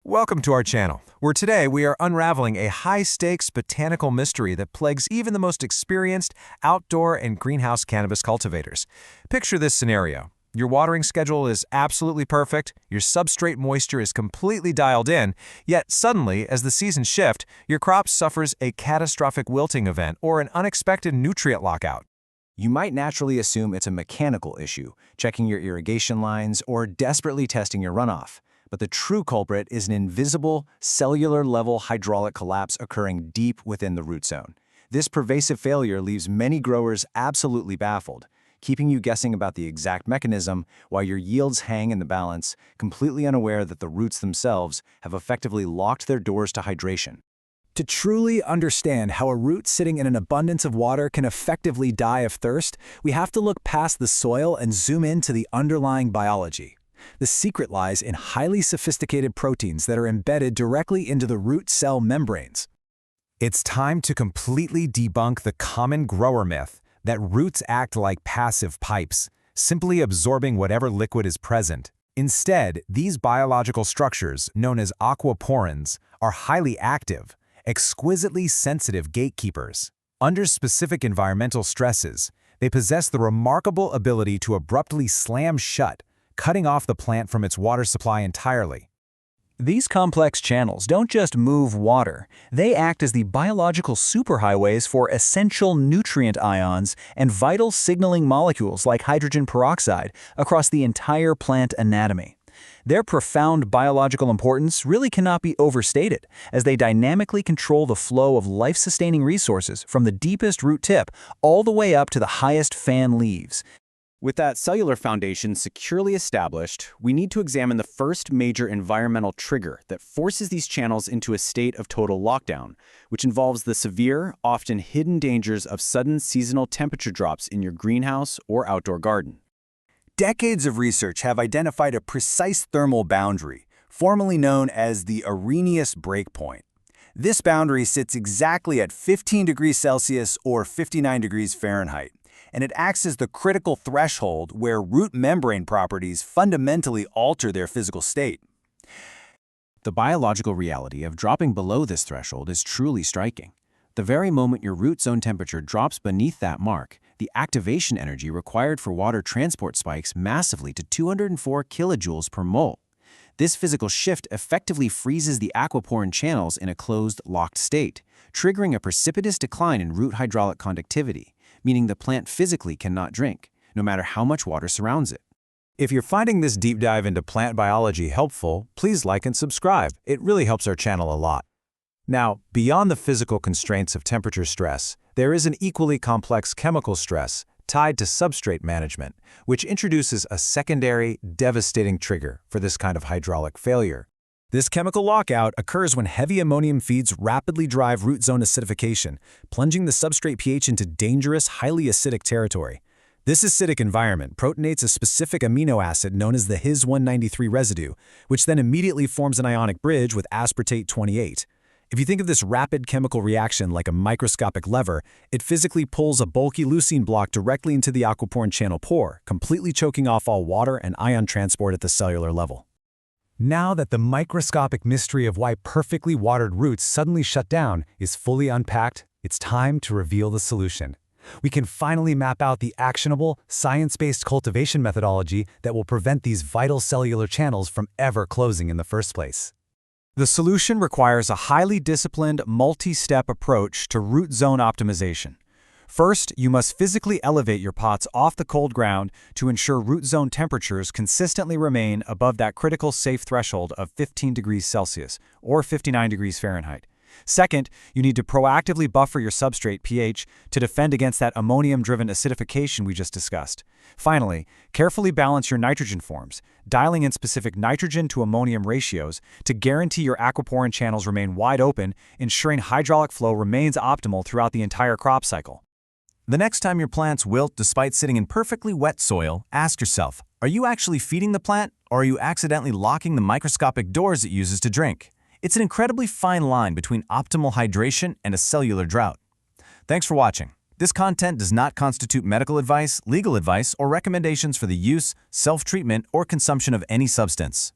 Welcome to our channel, where today we are unraveling a high-stakes botanical mystery that plagues even the most experienced outdoor and greenhouse cannabis cultivators. Picture this scenario. Your watering schedule is absolutely perfect, your substrate moisture is completely dialed in, yet suddenly, as the seasons shift, your crop suffers a catastrophic wilting event or an unexpected nutrient lockout. You might naturally assume it's a mechanical issue, checking your irrigation lines or desperately testing your runoff. But the true culprit is an invisible, cellular-level hydraulic collapse occurring deep within the root zone. This pervasive failure leaves many growers absolutely baffled, keeping you guessing about the exact mechanism while your yields hang in the balance, completely unaware that the roots themselves have effectively locked their doors to hydration. To truly understand how a root sitting in an abundance of water can effectively die of thirst, we have to look past the soil and zoom into the underlying biology. The secret lies in highly sophisticated proteins that are embedded directly into the root cell membranes. It's time to completely debunk the common grower myth that roots act like passive pipes, simply absorbing whatever liquid is present. Instead, these biological structures, known as aquaporins, are highly active, exquisitely sensitive gatekeepers. Under specific environmental stresses, they possess the remarkable ability to abruptly slam shut, cutting off the plant from its water supply entirely. These complex channels don't just move water, they act as the biological superhighways for essential nutrient ions and vital signaling molecules like hydrogen peroxide across the entire plant anatomy. Their profound biological importance really cannot be overstated, as they dynamically control the flow of life-sustaining resources from the deepest root tip all the way up to the highest fan leaves. With that cellular foundation securely established, we need to examine the first major environmental trigger that forces these channels into a state of total lockdown, which involves the severe, often hidden dangers of sudden seasonal temperature drops in your greenhouse or outdoor garden. Decades of research have identified a precise thermal boundary, formerly known as the Arrhenius breakpoint. This boundary sits exactly at 15 degrees Celsius or 59 degrees Fahrenheit, and it acts as the critical threshold where root membrane properties fundamentally alter their physical state. The biological reality of dropping below this threshold is truly striking. The very moment your root zone temperature drops beneath that mark, the activation energy required for water transport spikes massively to 204 kilojoules per mole. This physical shift effectively freezes the aquaporin channels in a closed, locked state, triggering a precipitous decline in root hydraulic conductivity, meaning the plant physically cannot drink, no matter how much water surrounds it. If you're finding this deep dive into plant biology helpful, please like and subscribe. It really helps our channel a lot. Now, beyond the physical constraints of temperature stress, there is an equally complex chemical stress tied to substrate management, which introduces a secondary, devastating trigger for this kind of hydraulic failure. This chemical lockout occurs when heavy ammonium feeds rapidly drive root zone acidification, plunging the substrate pH into dangerous, highly acidic territory. This acidic environment protonates a specific amino acid known as the His-193 residue, which then immediately forms an ionic bridge with aspartate 28. If you think of this rapid chemical reaction like a microscopic lever, it physically pulls a bulky leucine block directly into the aquaporin channel pore, completely choking off all water and ion transport at the cellular level. Now that the microscopic mystery of why perfectly watered roots suddenly shut down is fully unpacked, it's time to reveal the solution. We can finally map out the actionable, science-based cultivation methodology that will prevent these vital cellular channels from ever closing in the first place. The solution requires a highly disciplined, multi-step approach to root zone optimization. First, you must physically elevate your pots off the cold ground to ensure root zone temperatures consistently remain above that critical safe threshold of 15 degrees Celsius or 59 degrees Fahrenheit. Second, you need to proactively buffer your substrate pH to defend against that ammonium-driven acidification we just discussed. Finally, carefully balance your nitrogen forms, dialing in specific nitrogen to ammonium ratios to guarantee your aquaporin channels remain wide open, ensuring hydraulic flow remains optimal throughout the entire crop cycle. The next time your plants wilt despite sitting in perfectly wet soil, ask yourself, are you actually feeding the plant, or are you accidentally locking the microscopic doors it uses to drink? It's an incredibly fine line between optimal hydration and a cellular drought. Thanks for watching. This content does not constitute medical advice, legal advice, or recommendations for the use, self-treatment, or consumption of any substance.